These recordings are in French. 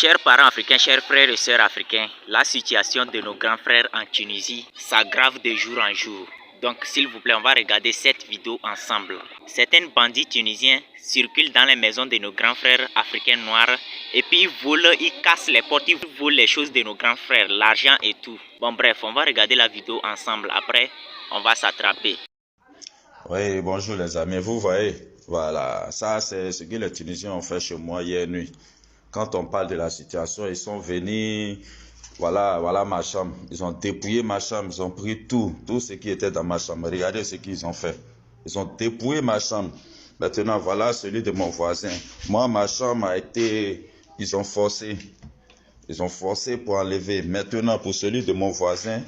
Chers parents africains, chers frères et sœurs africains, la situation de nos grands frères en Tunisie s'aggrave de jour en jour. Donc s'il vous plaît, on va regarder cette vidéo ensemble. Certains bandits tunisiens circulent dans les maisons de nos grands frères africains noirs et puis ils volent, ils cassent les portes, ils volent les choses de nos grands frères, l'argent et tout. Bon bref, on va regarder la vidéo ensemble, après on va s'attraper. Oui, bonjour les amis, vous voyez, voilà, ça c'est ce que les Tunisiens ont fait chez moi hier nuit. Quand on parle de la situation, ils sont venus, voilà ma chambre, ils ont dépouillé ma chambre, ils ont pris tout ce qui était dans ma chambre. Regardez ce qu'ils ont fait, ils ont dépouillé ma chambre. Maintenant voilà celui de mon voisin. Moi ma chambre a été, ils ont forcé pour enlever. Maintenant pour celui de mon voisin,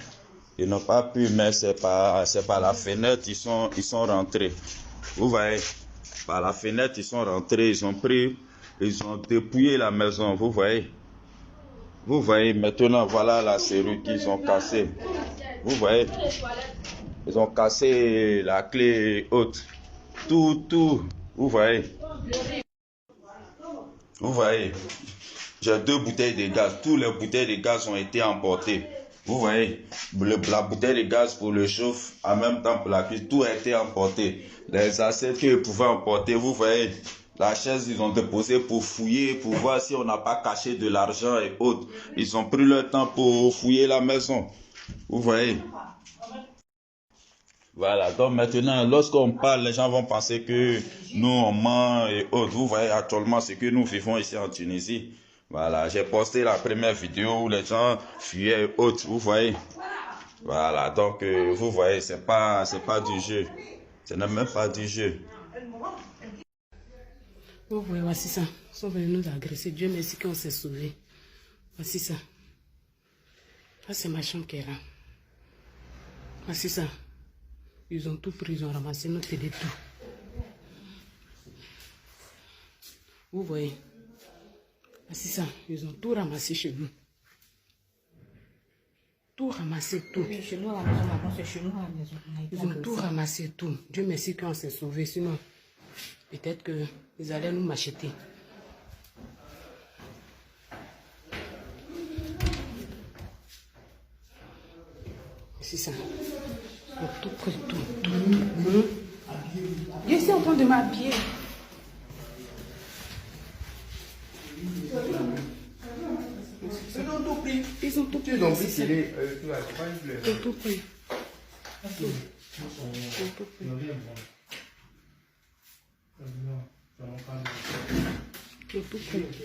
ils n'ont pas pu, mais c'est par la fenêtre, ils sont rentrés. Vous voyez, par la fenêtre, ils sont rentrés, ils ont dépouillé la maison, vous voyez. Vous voyez, maintenant, voilà la serrure qu'ils ont cassée. Vous voyez, ils ont cassé la clé haute. Tout, vous voyez. Vous voyez, j'ai 2 bouteilles de gaz. Toutes les bouteilles de gaz ont été emportées. Vous voyez, la bouteille de gaz pour le chauffe, en même temps pour la cuisine, tout a été emporté. Les assiettes qu'ils pouvaient emporter, vous voyez, la chaise, ils ont déposé pour fouiller, pour voir si on n'a pas caché de l'argent et autres. Ils ont pris leur temps pour fouiller la maison. Vous voyez. Voilà, donc maintenant, lorsqu'on parle, les gens vont penser que nous, on ment et autres. Vous voyez actuellement ce que nous vivons ici en Tunisie. Voilà, j'ai posté la première vidéo où les gens fuyaient et autres, vous voyez. Voilà, donc vous voyez, c'est pas du jeu. Ce n'est même pas du jeu. Vous voyez, voici ça. Ils sont venus nous agresser. Dieu merci qu'on s'est sauvés. Voici ça. Ça, c'est ma chambre qui est là. Voici ça. Ils ont tout pris, ils ont ramassé notre télé, tout. Vous voyez. Voici ça. Ils ont tout ramassé chez nous. Tout ramassé, tout. Oui, chez nous à la maison, c'est chez nous à la maison. Ils ont tout ramassé, tout. Dieu merci qu'on s'est sauvés. Sinon, peut-être qu'ils allaient nous m'acheter. C'est ça. Ils ont tout pris, tout. Je suis en train de m'habiller. Ils ont tout pris. Ils ont tout pris. Ils ont pris. Ils ont tout pris.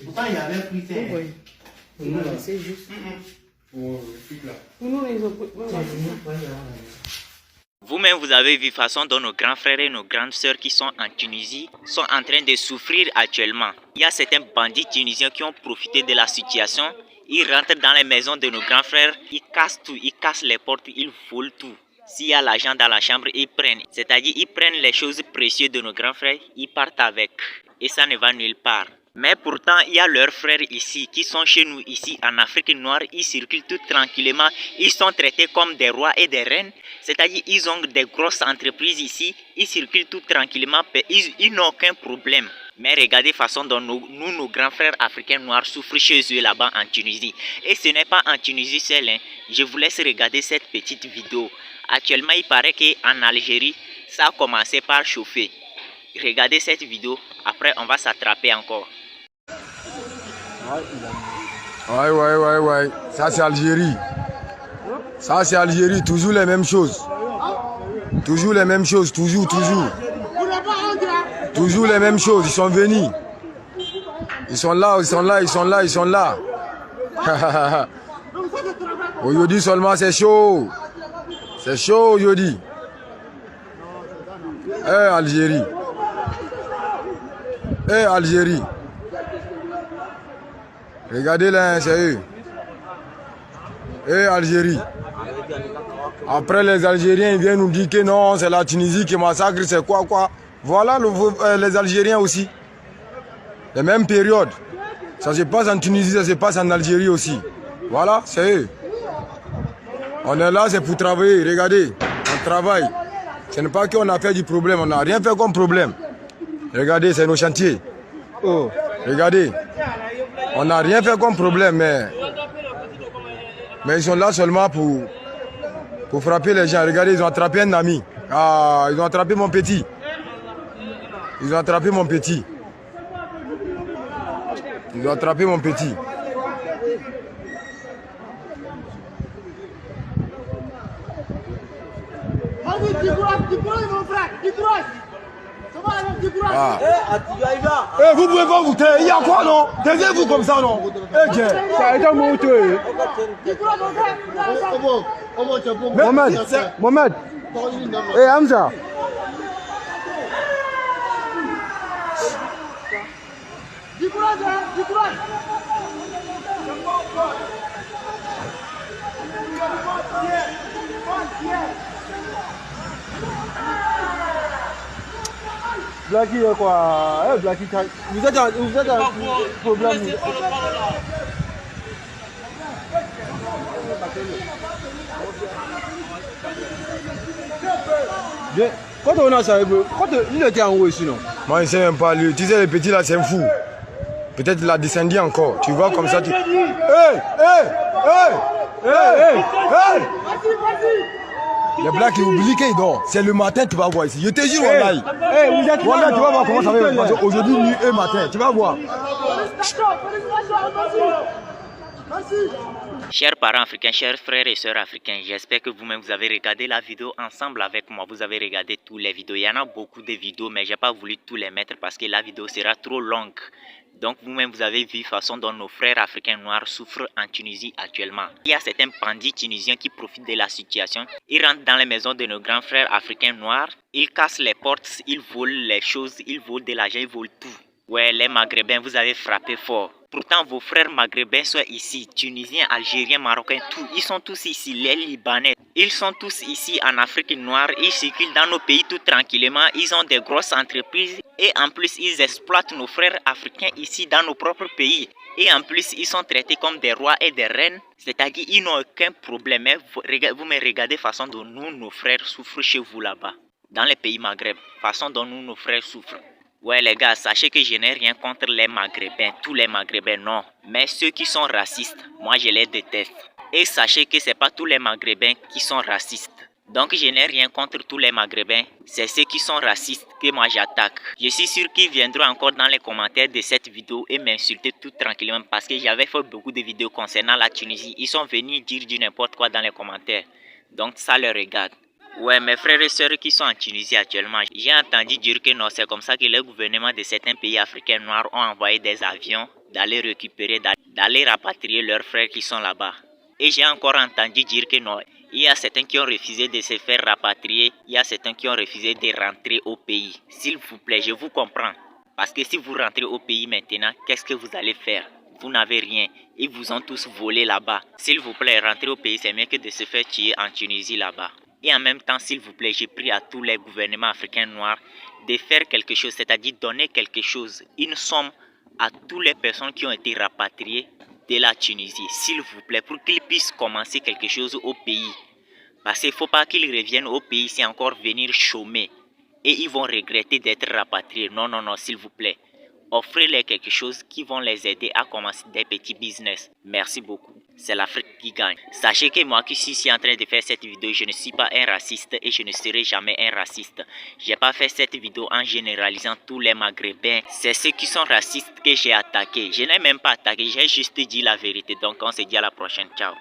Pourtant, il y avait pris terre. Oui. C'est juste. Vous-même, vous avez vu façon dont nos grands frères et nos grandes sœurs qui sont en Tunisie sont en train de souffrir actuellement. Il y a certains bandits tunisiens qui ont profité de la situation. Ils rentrent dans les maisons de nos grands frères, ils cassent tout, ils cassent les portes, ils volent tout. S'il y a l'argent dans la chambre, ils prennent. C'est-à-dire, ils prennent les choses précieuses de nos grands frères, ils partent avec. Et ça ne va nulle part. Mais pourtant, il y a leurs frères ici, qui sont chez nous ici en Afrique noire. Ils circulent tout tranquillement. Ils sont traités comme des rois et des reines. C'est-à-dire, ils ont des grosses entreprises ici. Ils circulent tout tranquillement. Ils n'ont aucun problème. Mais regardez la façon dont nos grands frères africains noirs souffrent chez eux là-bas en Tunisie. Et ce n'est pas en Tunisie seul. Je vous laisse regarder cette petite vidéo. Actuellement, il paraît qu'en Algérie, ça a commencé par chauffer. Regardez cette vidéo. Après, on va s'attraper encore. Ouais. Ça, c'est Algérie. Ça, c'est Algérie. Toujours les mêmes choses. Toujours les mêmes choses. Toujours. Toujours les mêmes choses. Ils sont venus. Ils sont là. Aujourd'hui seulement, c'est chaud. C'est chaud aujourd'hui. Algérie. Algérie. Regardez là, c'est eux. Algérie. Après les Algériens, ils viennent nous dire que non, c'est la Tunisie qui massacre, c'est quoi. Voilà les Algériens aussi. Les mêmes périodes. Ça se passe en Tunisie, ça se passe en Algérie aussi. Voilà, c'est eux. On est là, c'est pour travailler. Regardez, on travaille. Ce n'est pas qu'on a fait du problème, on n'a rien fait comme problème. Regardez, c'est nos chantiers. Oh, regardez. On n'a rien fait comme problème, mais ils sont là seulement pour frapper les gens. Regardez, ils ont attrapé un ami. Ah, ils ont attrapé mon petit. Ils ont attrapé mon petit. Ils ont attrapé mon petit. Ah. Vous pouvez pas vous taire. Il y a quoi, non? Taisez-vous comme ça, non? Mohamed. Hamza. Blacky, quoi? Blacky, vous êtes un problème. Quand on a ça, il était en haut ici, non? Moi, je ne sais même pas. Tu sais, le petit là, c'est un fou. Peut-être il a descendu encore. Tu vois comme ça, tu... Les Blacks, ils oublient qu'ils dorment. C'est le matin, tu vas voir ici. Je te jure, Wallahi. Wallahi, tu vas voir comment ça va se passer. Aujourd'hui, nuit et matin. Tu vas voir. Chers parents africains, chers frères et sœurs africains, j'espère que vous-même vous avez regardé la vidéo ensemble avec moi. Vous avez regardé toutes les vidéos. Il y en a beaucoup de vidéos, mais je n'ai pas voulu tous les mettre parce que la vidéo sera trop longue. Donc vous-même vous avez vu la façon dont nos frères africains noirs souffrent en Tunisie actuellement. Il y a certains bandits tunisiens qui profitent de la situation. Ils rentrent dans les maisons de nos grands frères africains noirs. Ils cassent les portes, ils volent les choses, ils volent de l'argent, ils volent tout. Ouais, les Maghrébins, vous avez frappé fort. Pourtant, vos frères maghrébins sont ici, Tunisiens, Algériens, Marocains, tous. Ils sont tous ici, les Libanais. Ils sont tous ici en Afrique noire. Ils circulent dans nos pays tout tranquillement. Ils ont des grosses entreprises. Et en plus, ils exploitent nos frères africains ici dans nos propres pays. Et en plus, ils sont traités comme des rois et des reines. C'est-à-dire qu'ils n'ont aucun problème. Vous me regardez la façon dont nous, nos frères, souffrent chez vous là-bas. Dans les pays Maghreb. La façon dont nous, nos frères, souffrent. Ouais les gars, sachez que je n'ai rien contre les Maghrébins, tous les Maghrébins non, mais ceux qui sont racistes, moi je les déteste. Et sachez que c'est pas tous les Maghrébins qui sont racistes. Donc je n'ai rien contre tous les Maghrébins, c'est ceux qui sont racistes que moi j'attaque. Je suis sûr qu'ils viendront encore dans les commentaires de cette vidéo et m'insulter tout tranquillement parce que j'avais fait beaucoup de vidéos concernant la Tunisie. Ils sont venus dire du n'importe quoi dans les commentaires, donc ça leur regarde. Ouais, mes frères et sœurs qui sont en Tunisie actuellement, j'ai entendu dire que non, c'est comme ça que les gouvernements de certains pays africains noirs ont envoyé des avions d'aller récupérer, d'aller rapatrier leurs frères qui sont là-bas. Et j'ai encore entendu dire que non, il y a certains qui ont refusé de se faire rapatrier, il y a certains qui ont refusé de rentrer au pays. S'il vous plaît, je vous comprends. Parce que si vous rentrez au pays maintenant, qu'est-ce que vous allez faire? Vous n'avez rien. Ils vous ont tous volé là-bas. S'il vous plaît, rentrer au pays, c'est mieux que de se faire tuer en Tunisie là-bas. Et en même temps, s'il vous plaît, j'ai pris à tous les gouvernements africains noirs de faire quelque chose, c'est-à-dire donner quelque chose, une somme à toutes les personnes qui ont été rapatriées de la Tunisie, s'il vous plaît, pour qu'ils puissent commencer quelque chose au pays. Parce qu'il ne faut pas qu'ils reviennent au pays, c'est encore venir chômer. Et ils vont regretter d'être rapatriés. Non, non, non, s'il vous plaît. Offrez-les quelque chose qui vont les aider à commencer des petits business. Merci beaucoup. C'est l'Afrique qui gagne. Sachez que moi qui suis ici en train de faire cette vidéo, je ne suis pas un raciste et je ne serai jamais un raciste. Je n'ai pas fait cette vidéo en généralisant tous les Maghrébins. C'est ceux qui sont racistes que j'ai attaqué. Je n'ai même pas attaqué, j'ai juste dit la vérité. Donc on se dit à la prochaine. Ciao.